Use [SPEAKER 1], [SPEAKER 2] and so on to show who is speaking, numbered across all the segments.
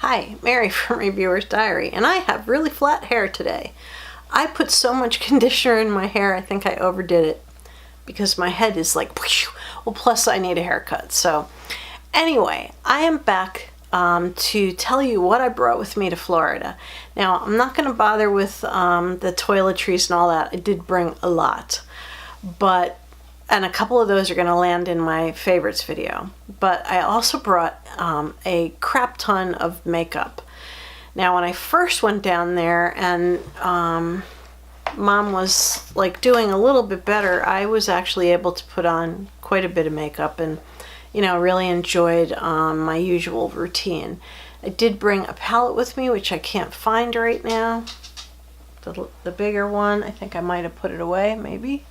[SPEAKER 1] Hi, Mary from Reviewer's Diary, and I have really flat hair today. I put so much conditioner in my hair, I think I overdid it because my head is like, well, plus I need a haircut. So anyway, I am back to tell you what I brought with me to Florida. Now, I'm not going to bother with the toiletries and all that. I did bring a lot, and a couple of those are going to land in my favorites video. But I also brought a crap ton of makeup. Now, when I first went down there and Mom was like doing a little bit better, I was actually able to put on quite a bit of makeup and, you know, really enjoyed my usual routine. I did bring a palette with me, which I can't find right now. The bigger one, I think I might have put it away, maybe.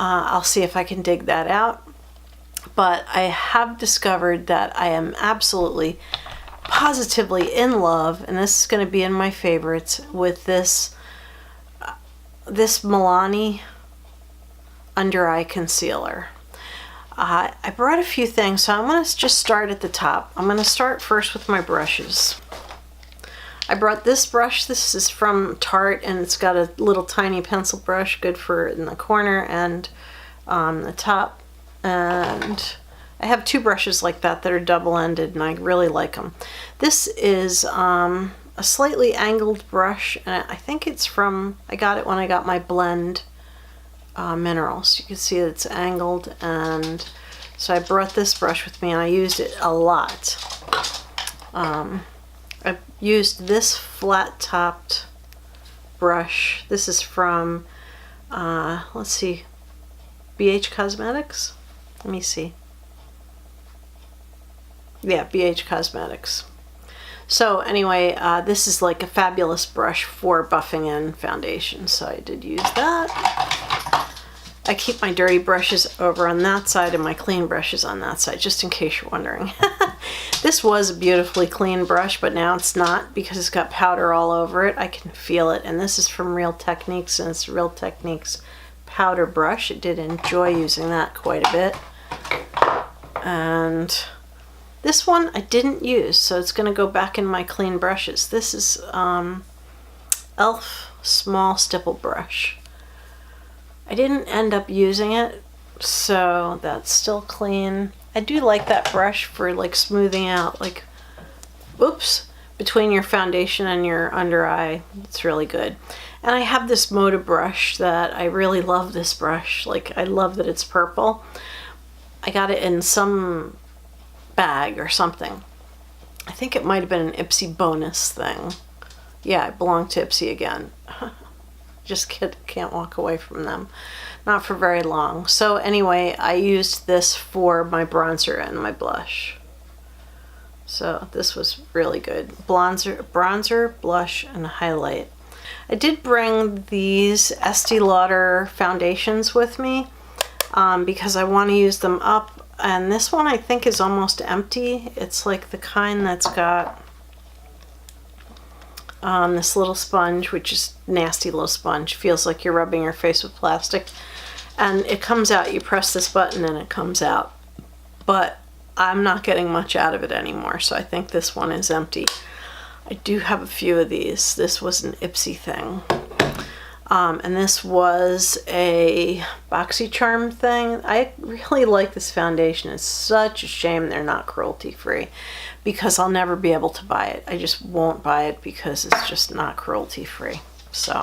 [SPEAKER 1] I'll see if I can dig that out. But I have discovered that I am absolutely, positively in love, and this is going to be in my favorites, with this Milani under eye concealer. I brought a few things, so I'm going to just start at the top. I'm going to start first with my brushes. I brought this brush. This is from Tarte, and it's got a little tiny pencil brush, good for in the corner and the top. And I have two brushes like that are double-ended, and I really like them. This is a slightly angled brush, and I think it's from, I got it when I got my blend minerals. You can see that it's angled, and so I brought this brush with me and I used it a lot. I used this flat-topped brush. This is from, let's see, BH Cosmetics? Let me see. Yeah, BH Cosmetics. So anyway, this is like a fabulous brush for buffing in foundation, so I did use that. I keep my dirty brushes over on that side and my clean brushes on that side, just in case you're wondering. This was a beautifully clean brush, but now it's not because it's got powder all over it. I can feel it, and this is from Real Techniques, and it's Real Techniques powder brush. I did enjoy using that quite a bit. And this one I didn't use, so it's going to go back in my clean brushes. This is e.l.f. small stipple brush. I didn't end up using it, so that's still clean. I do like that brush for like smoothing out, like, oops, between your foundation and your under eye. It's really good. And I have this Moda brush that I really love. This brush, like, I love that it's purple. I got it in some bag or something. I think it might have been an Ipsy bonus thing. Yeah, it belonged to Ipsy again. Just can't walk away from them. Not for very long. So anyway, I used this for my bronzer and my blush. So this was really good. Bronzer, blush, and highlight. I did bring these Estee Lauder foundations with me because I want to use them up. And this one I think is almost empty. It's like the kind that's got this little sponge, which is nasty little sponge. Feels like you're rubbing your face with plastic. And it comes out. You press this button and it comes out. But I'm not getting much out of it anymore, so I think this one is empty. I do have a few of these. This was an Ipsy thing. And this was a BoxyCharm thing. I really like this foundation. It's such a shame they're not cruelty-free, because I'll never be able to buy it. I just won't buy it because it's just not cruelty-free. So,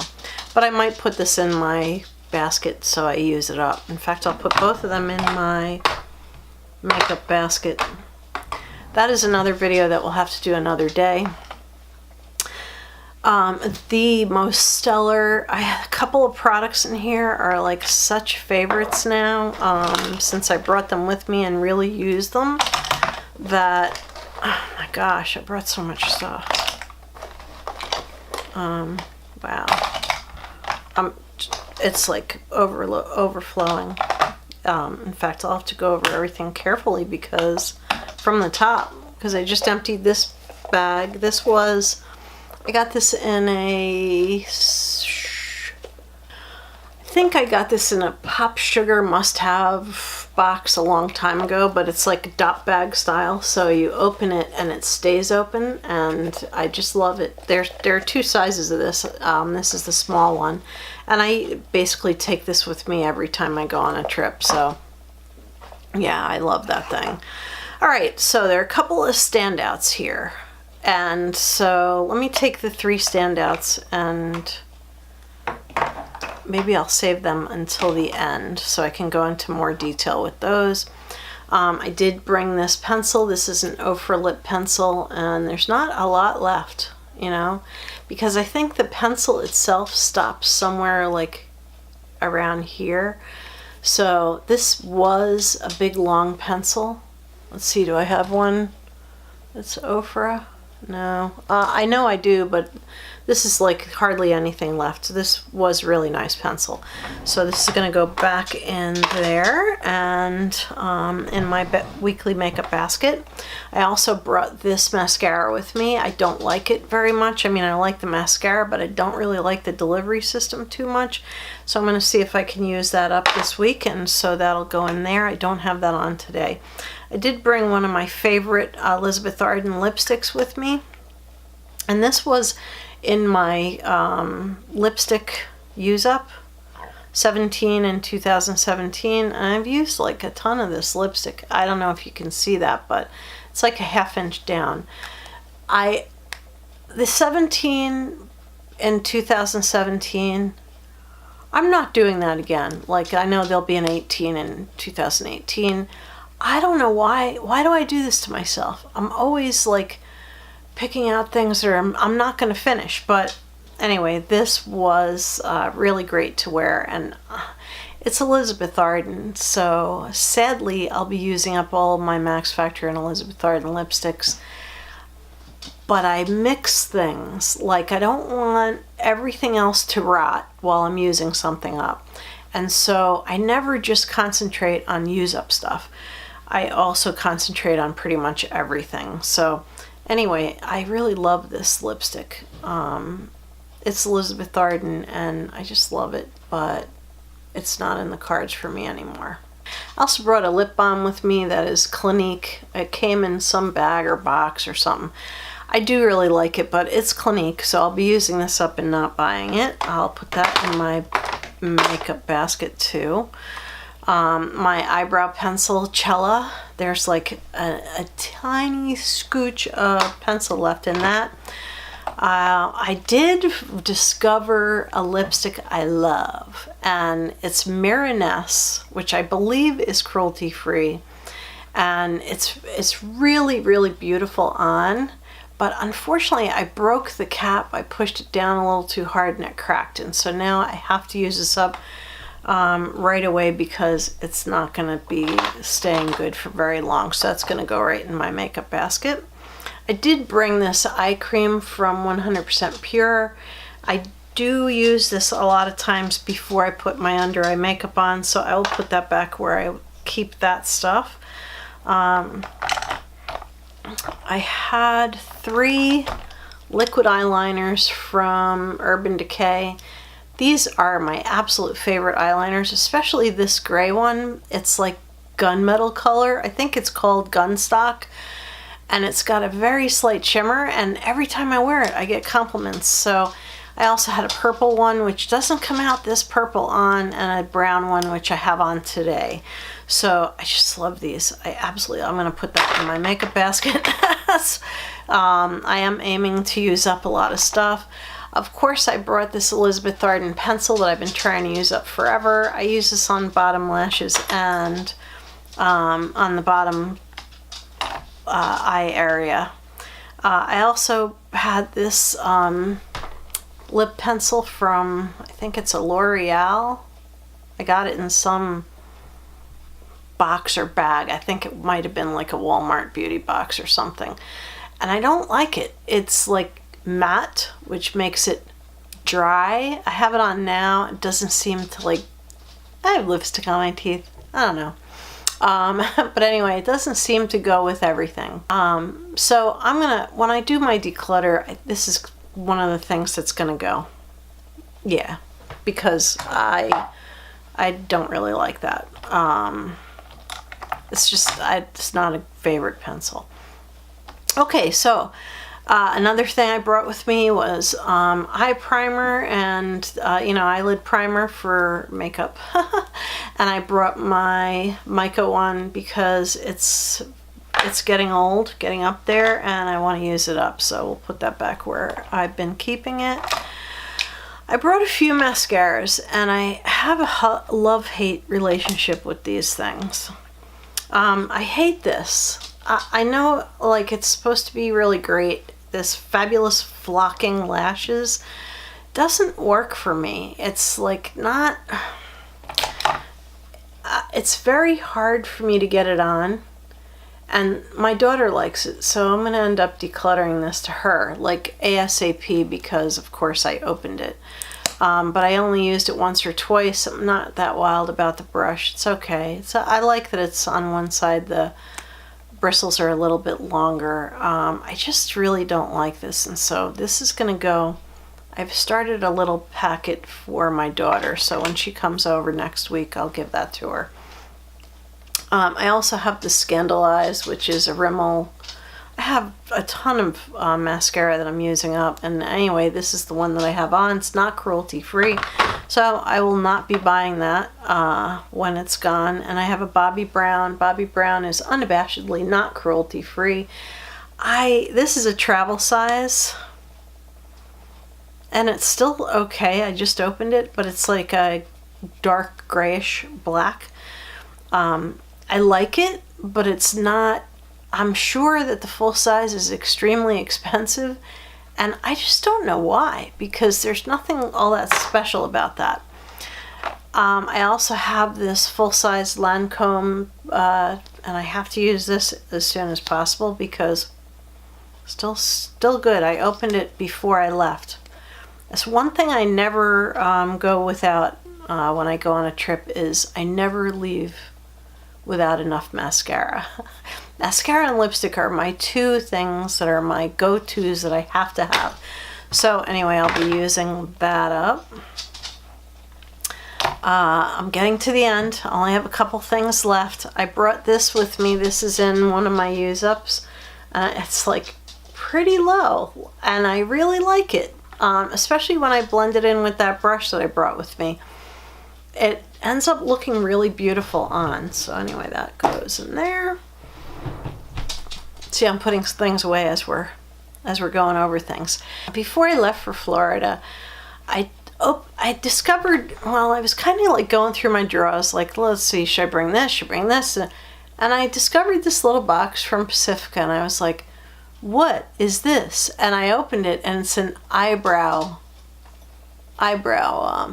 [SPEAKER 1] but I might put this in my basket so I use it up. In fact, I'll put both of them in my makeup basket. That is another video that we'll have to do another day. The most stellar, I have a couple of products in here are like such favorites now, since I brought them with me and really used them, that, oh my gosh, I brought so much stuff. Wow. It's like overflowing. In fact, I'll have to go over everything carefully because from the top, because I just emptied this bag. This was, I got this in a, I think I got this in a Pop Sugar must-have box a long time ago, but it's like a dot bag style, so you open it and it stays open, and I just love it. There are two sizes of this. This is the small one, and I basically take this with me every time I go on a trip, so yeah, I love that thing. All right, so there are a couple of standouts here, and so let me take the three standouts and maybe I'll save them until the end so I can go into more detail with those. I did bring this pencil. This is an Ofra lip pencil, and there's not a lot left, you know, because I think the pencil itself stops somewhere like around here. So this was a big long pencil. Let's see, do I have one that's Ofra? No. I know I do, but this is like hardly anything left. This was a really nice pencil. So this is going to go back in there and in my weekly makeup basket. I also brought this mascara with me. I don't like it very much. I mean, I like the mascara, but I don't really like the delivery system too much. So I'm going to see if I can use that up this week, and so that'll go in there. I don't have that on today. I did bring one of my favorite Elizabeth Arden lipsticks with me, and this was in my lipstick use up 17 in 2017, and I've used like a ton of this lipstick. I don't know if you can see that, but it's like a ½ inch down. The 17 in 2017, I'm not doing that again. Like, I know there'll be an 18 in 2018. I don't know why do I do this to myself? I'm always like picking out things that I'm not going to finish. But anyway, this was really great to wear, and it's Elizabeth Arden, so sadly I'll be using up all of my Max Factor and Elizabeth Arden lipsticks. But I mix things. Like, I don't want everything else to rot while I'm using something up. And so I never just concentrate on use up stuff. I also concentrate on pretty much everything. So anyway, I really love this lipstick. It's Elizabeth Arden, and I just love it, but it's not in the cards for me anymore. I also brought a lip balm with me that is Clinique. It came in some bag or box or something. I do really like it, but it's Clinique, so I'll be using this up and not buying it. I'll put that in my makeup basket too. My eyebrow pencil, Cella. There's like a tiny scooch of pencil left in that. I did discover a lipstick I love, and it's Miraness, which I believe is cruelty-free, and it's really, really beautiful on. But unfortunately, I broke the cap. I pushed it down a little too hard and it cracked, and so now I have to use this up right away because it's not going to be staying good for very long. So that's going to go right in my makeup basket. I did bring this eye cream from 100% Pure. I do use this a lot of times before I put my under eye makeup on, so I will put that back where I keep that stuff. I had 3 liquid eyeliners from Urban Decay. These are my absolute favorite eyeliners, especially this gray one. It's like gunmetal color. I think it's called Gunstock, and it's got a very slight shimmer, and every time I wear it I get compliments. So I also had a purple one which doesn't come out this purple on, and a brown one which I have on today. So I just love these. I'm going to put that in my makeup basket. I am aiming to use up a lot of stuff. Of course, I brought this Elizabeth Arden pencil that I've been trying to use up forever. I use this on bottom lashes and on the bottom eye area. I also had this lip pencil from, I think it's a L'Oreal. I got it in some box or bag. I think it might have been like a Walmart beauty box or something. And I don't like it. It's like matte, which makes it dry. I have it on now. It doesn't seem to like, I have lipstick on my teeth. I don't know. But anyway, it doesn't seem to go with everything. So I'm gonna, when I do my declutter, this is one of the things that's gonna go. Yeah, because I I don't really like that. It's just, it's not a favorite pencil. Okay, so another thing I brought with me was eye primer and, eyelid primer for makeup. And I brought my mica one because it's getting old, getting up there, and I want to use it up. So we'll put that back where I've been keeping it. I brought a few mascaras, and I have a love-hate relationship with these things. I hate this. I know, like, it's supposed to be really great. This Fabulous Flocking Lashes doesn't work for me. It's like not... it's very hard for me to get it on. And my daughter likes it, so I'm going to end up decluttering this to her, like ASAP, because of course I opened it. But I only used it once or twice. I'm not that wild about the brush. It's okay. I like that it's on one side, the bristles are a little bit longer. I just really don't like this, and so this is going to go... I've started a little packet for my daughter, so when she comes over next week, I'll give that to her. I also have the Scandalize, which is a Rimmel. I have a ton of mascara that I'm using up, and anyway, this is the one that I have on. It's not cruelty free, so I will not be buying that when it's gone. And I have a Bobbi Brown. Bobbi Brown is unabashedly not cruelty free. This is a travel size, and it's still okay. I just opened it, but it's like a dark grayish black. I like it, but it's not... I'm sure that the full size is extremely expensive, and I just don't know why, because there's nothing all that special about that. I also have this full-size Lancome, and I have to use this as soon as possible because still good. I opened it before I left. That's one thing I never go without when I go on a trip, is I never leave without enough mascara. Mascara and lipstick are my two things that are my go-tos that I have to have. So anyway, I'll be using that up. I'm getting to the end. I only have a couple things left. I brought this with me. This is in one of my use-ups. It's like pretty low, and I really like it, especially when I blend it in with that brush that I brought with me. It ends up looking really beautiful on. So anyway, that goes in there. See, I'm putting things away as we're going over things. Before I left for Florida, I discovered, well, I was kind of like going through my drawers, like, let's see, should I bring this, should I bring this? And I discovered this little box from Pacifica, and I was like, what is this? And I opened it, and it's an eyebrow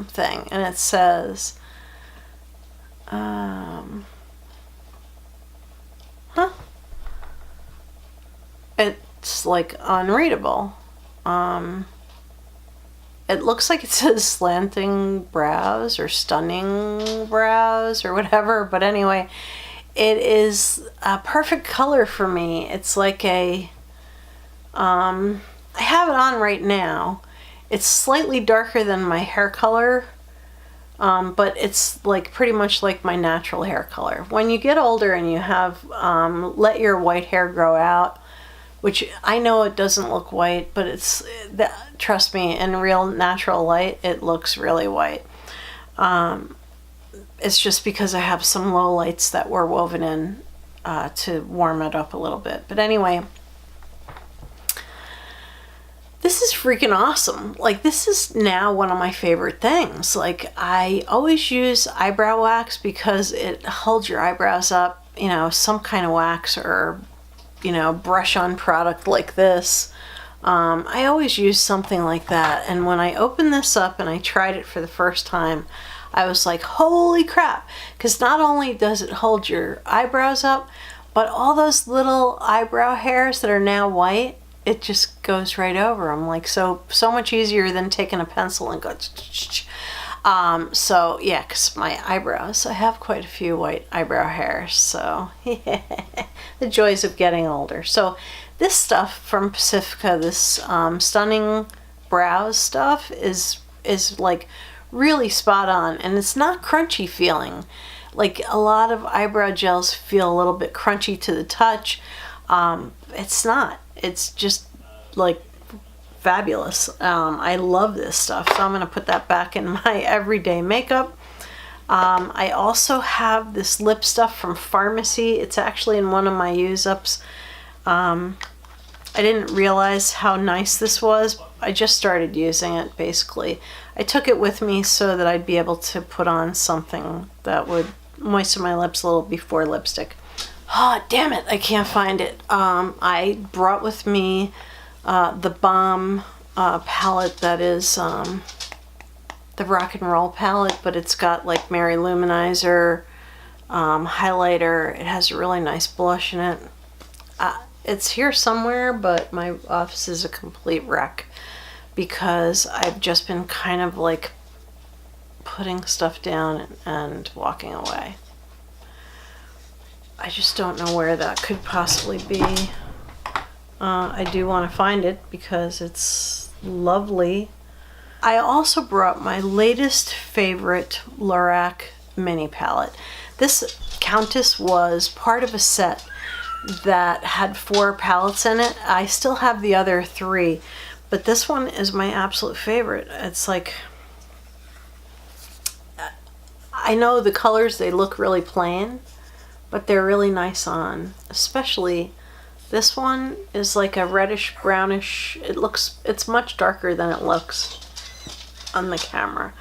[SPEAKER 1] thing, and it says, it's like unreadable. It looks like it says slanting brows or stunning brows or whatever, but anyway, it is a perfect color for me. It's like a, I have it on right now. It's slightly darker than my hair color, but it's like pretty much like my natural hair color. When you get older and you have let your white hair grow out, which I know it doesn't look white, but trust me, in real natural light, it looks really white. It's just because I have some low lights that were woven in to warm it up a little bit. But anyway, this is freaking awesome. Like, this is now one of my favorite things. Like, I always use eyebrow wax because it holds your eyebrows up, some kind of wax or, brush on product like this. I always use something like that. And when I opened this up and I tried it for the first time, I was like, holy crap. Because not only does it hold your eyebrows up, but all those little eyebrow hairs that are now white, it just goes right over them. Like, so much easier than taking a pencil and go. So yeah, because my eyebrows, I have quite a few white eyebrow hairs. So yeah, the joys of getting older. So this stuff from Pacifica, this stunning brows stuff is like really spot on, and it's not crunchy feeling. Like a lot of eyebrow gels feel a little bit crunchy to the touch. It's not. It's just like fabulous. I love this stuff, so I'm going to put that back in my everyday makeup. I also have this lip stuff from Pharmacy. It's actually in one of my use-ups. I didn't realize how nice this was. I just started using it, basically. I took it with me so that I'd be able to put on something that would moisten my lips a little before lipstick. Oh, damn it, I can't find it. I brought with me the Balm palette that is the Rock and Roll palette, but it's got like Mary Luminizer, highlighter. It has a really nice blush in it. It's here somewhere, but my office is a complete wreck because I've just been kind of like putting stuff down and walking away. I just don't know where that could possibly be. I do want to find it because it's lovely. I also brought my latest favorite Lorac mini palette. This Countess was part of a set that had 4 palettes in it. I still have the other 3, but this one is my absolute favorite. It's like, I know the colors, they look really plain, but they're really nice on. Especially this one is like a reddish brownish. It's much darker than it looks on the camera.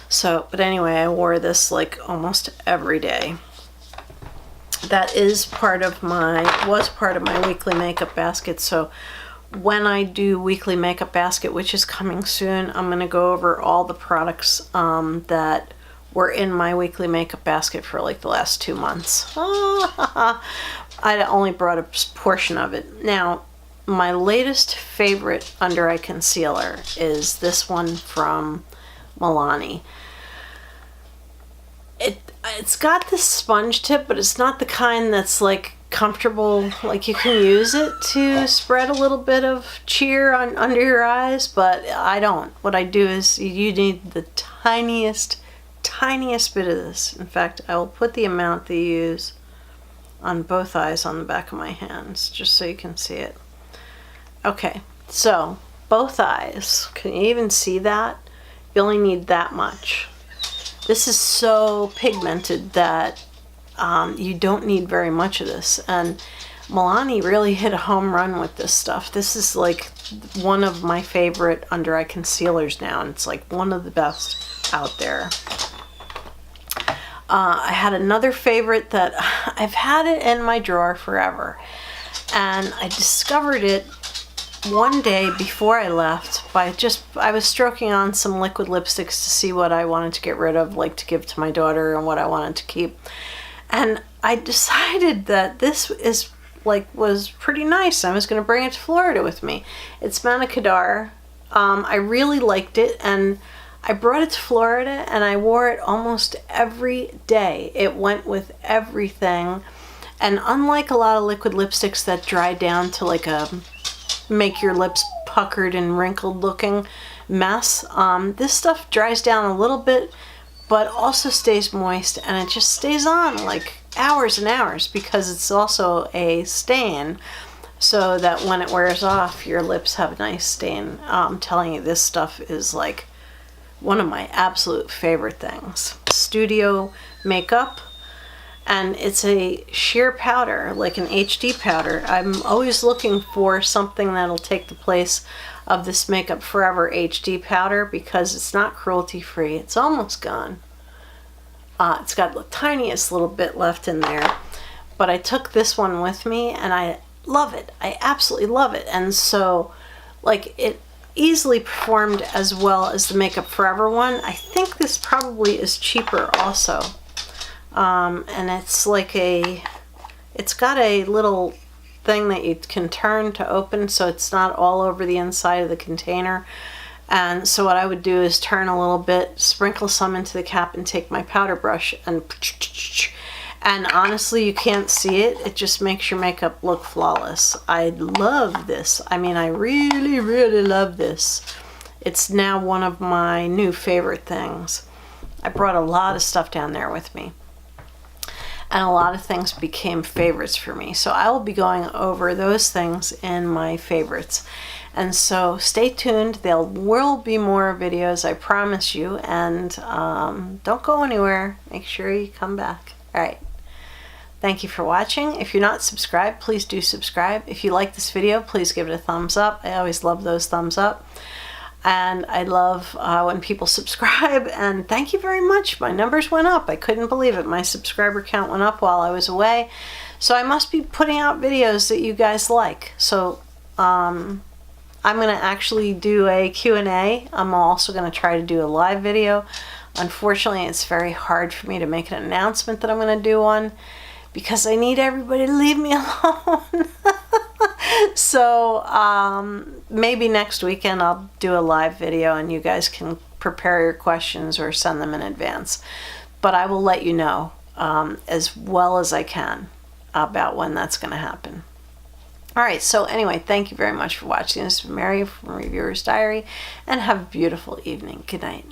[SPEAKER 1] So, but anyway, I wore this like almost every day. That was part of my weekly makeup basket. So when I do weekly makeup basket, which is coming soon, I'm going to go over all the products that were in my weekly makeup basket for like the last 2 months. I only brought a portion of it. Now, my latest favorite under eye concealer is this one from Milani. It's got this sponge tip, but it's not the kind that's like comfortable, like you can use it to spread a little bit of cheer under your eyes, but I don't. What I do is you need the tiniest bit of this. In fact, I will put the amount that you use on both eyes on the back of my hands, just so you can see it. Okay, so both eyes. Can you even see that? You only need that much. This is so pigmented that you don't need very much of this. And Milani really hit a home run with this stuff. This is like one of my favorite under eye concealers now, and it's like one of the best out there. I had another favorite that I've had it in my drawer forever, and I discovered it one day before I left I was stroking on some liquid lipsticks to see what I wanted to get rid of, like to give to my daughter, and what I wanted to keep. And I decided that this was pretty nice. I was going to bring it to Florida with me. It's Manicadar. I really liked it, and I brought it to Florida and I wore it almost every day. It went with everything. And unlike a lot of liquid lipsticks that dry down to like make your lips puckered and wrinkled looking mess, this stuff dries down a little bit, but also stays moist, and it just stays on like hours and hours because it's also a stain, so that when it wears off, your lips have a nice stain. I'm telling you, this stuff is like one of my absolute favorite things. Studio Makeup, and it's a sheer powder, like an HD powder. I'm always looking for something that'll take the place of this Makeup Forever HD powder because it's not cruelty free. It's almost gone. It's got the tiniest little bit left in there, but I took this one with me and I love it. I absolutely love it. And so like it easily performed as well as the Makeup Forever one. I think this probably is cheaper also. And it's like it's got a little thing that you can turn to open so it's not all over the inside of the container. And so what I would do is turn a little bit, sprinkle some into the cap, and take my powder brush and honestly, you can't see it. It just makes your makeup look flawless. I love this. I mean, I really, really love this. It's now one of my new favorite things. I brought a lot of stuff down there with me, and a lot of things became favorites for me. So I will be going over those things in my favorites. And so stay tuned. There will be more videos, I promise you. And don't go anywhere. Make sure you come back. All right. Thank you for watching. If you're not subscribed, please do subscribe. If you like this video, please give it a thumbs up. I always love those thumbs up. And I love when people subscribe, and thank you very much. My numbers went up. I couldn't believe it. My subscriber count went up while I was away. So I must be putting out videos that you guys like. So I'm going to actually do a Q&A. I'm also going to try to do a live video. Unfortunately, it's very hard for me to make an announcement that I'm going to do one, because I need everybody to leave me alone. So maybe next weekend I'll do a live video and you guys can prepare your questions or send them in advance. But I will let you know as well as I can about when that's going to happen. All right, so anyway, thank you very much for watching. This is Mary from Reviewer's Diary, and have a beautiful evening. Good night.